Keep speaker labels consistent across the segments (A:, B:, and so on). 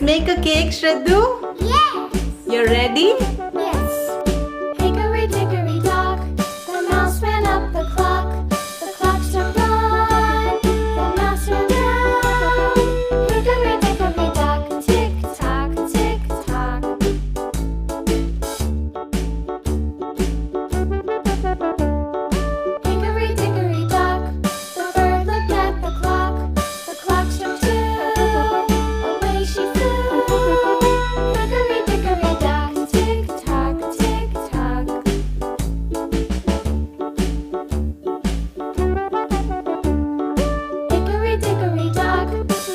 A: make a cake, Shraddhu?
B: Yes!
A: You're ready?
B: Yes! Hickory dickory dock, the mouse ran up the clock. The clock struck one, the mouse ran down. Hickory dickory dock, tick tock, tick tock. Hickory dickory dock, the bird looked at the clock. The clock struck two, away she flew. Hickory dickory dock, tick tock, tick tock. Hickory dickory dock,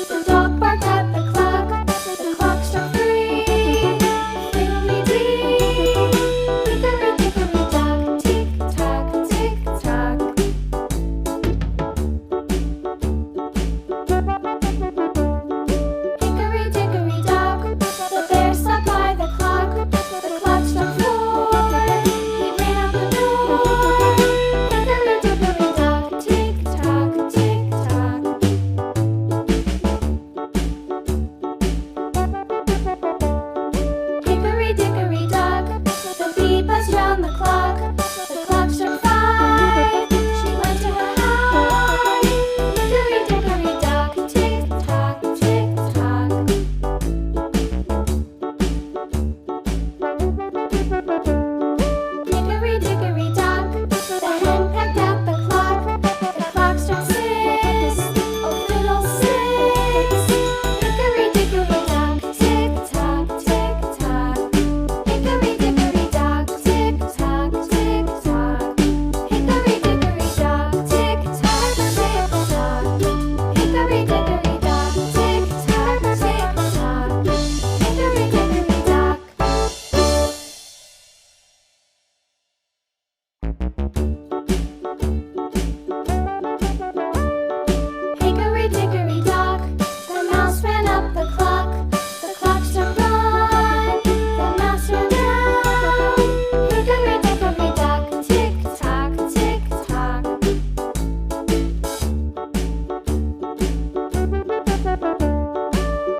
B: the dog barked at the clock. The clock struck three, fiddly-dee. Hickory dickory dock, tick tock, tick tock. Hickory dickory dock, the bear sat by the clock. The clock struck four, he ran out the door. Hickory dickory dock, tick tock, tick tock. Hickory dickory dock, the bee buzzed round the clock. The clock struck five, she went to her hive. Hickory dickory dock, tick tock, tick tock. Hickory dickory dock, the hen pecked at the clock. The clock struck six, oh fiddle-six. Hickory dickory dock, tick tock, tick tock. Hickory dickory dock, tick tock, tick tock. Hickory dickory dock, tick tock, tick tock. Hickory dickory dock, tick tock, tick tock. Hickory dickory dock. Hickory dickory dock, the mouse ran up the clock. The clock struck one, the mouse ran down. Hickory dickory dock, tick tock, tick tock.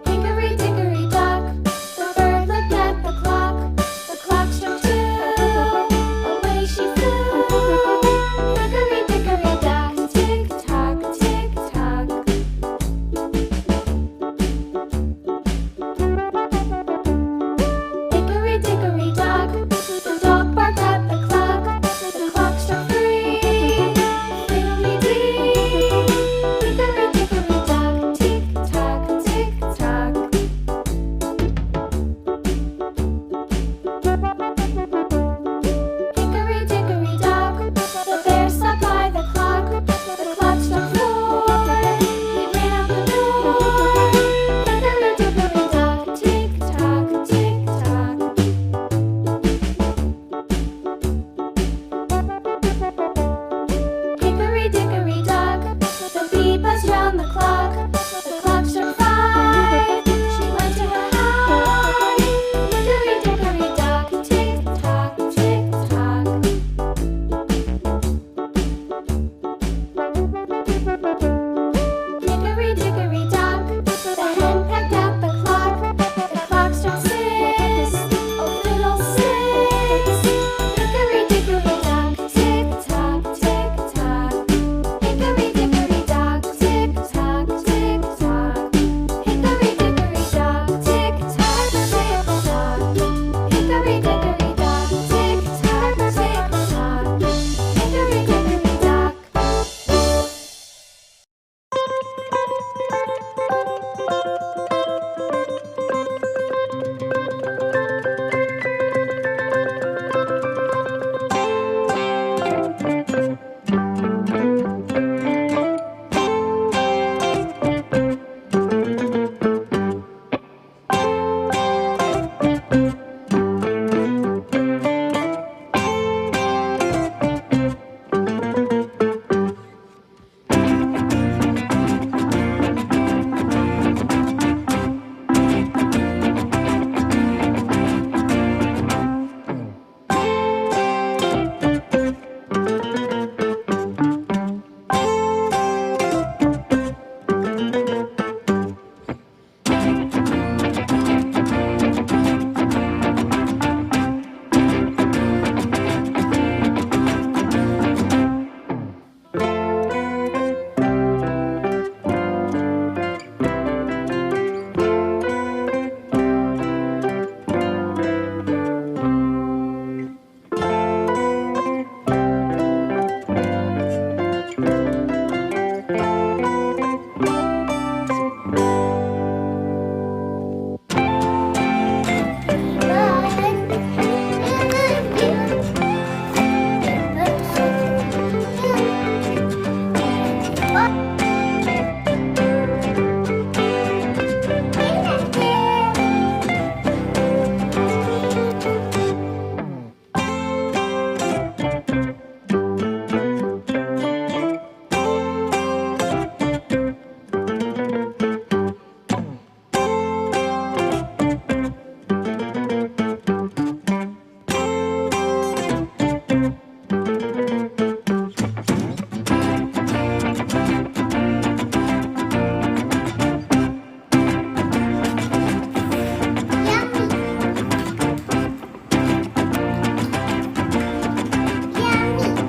B: Hickory dickory dock, the bird looked at the clock. The clock struck two, away she flew. Hickory dickory dock, tick tock, tick tock. Hickory dickory dock, the dog barked at the clock. The clock struck three, fiddly-dee. Hickory dickory dock, tick tock, tick tock. Hickory dickory dock, the bear sat by the clock. The clock struck four, he ran out the door. Hickory dickory dock, tick tock, tick tock. Hickory dickory dock, the bee buzzed round the clock. The clock struck five, she went to her hive. Hickory dickory dock, tick tock, tick tock. Hickory dickory dock, the hen pecked at the clock. The clock struck six, oh fiddle-six. Hickory dickory dock, tick tock, tick tock. Hickory dickory dock, tick tock, tick tock. Hickory dickory dock, tick tock, tick tock. Hickory dickory dock, tick tock, tick tock. Hickory dickory dock.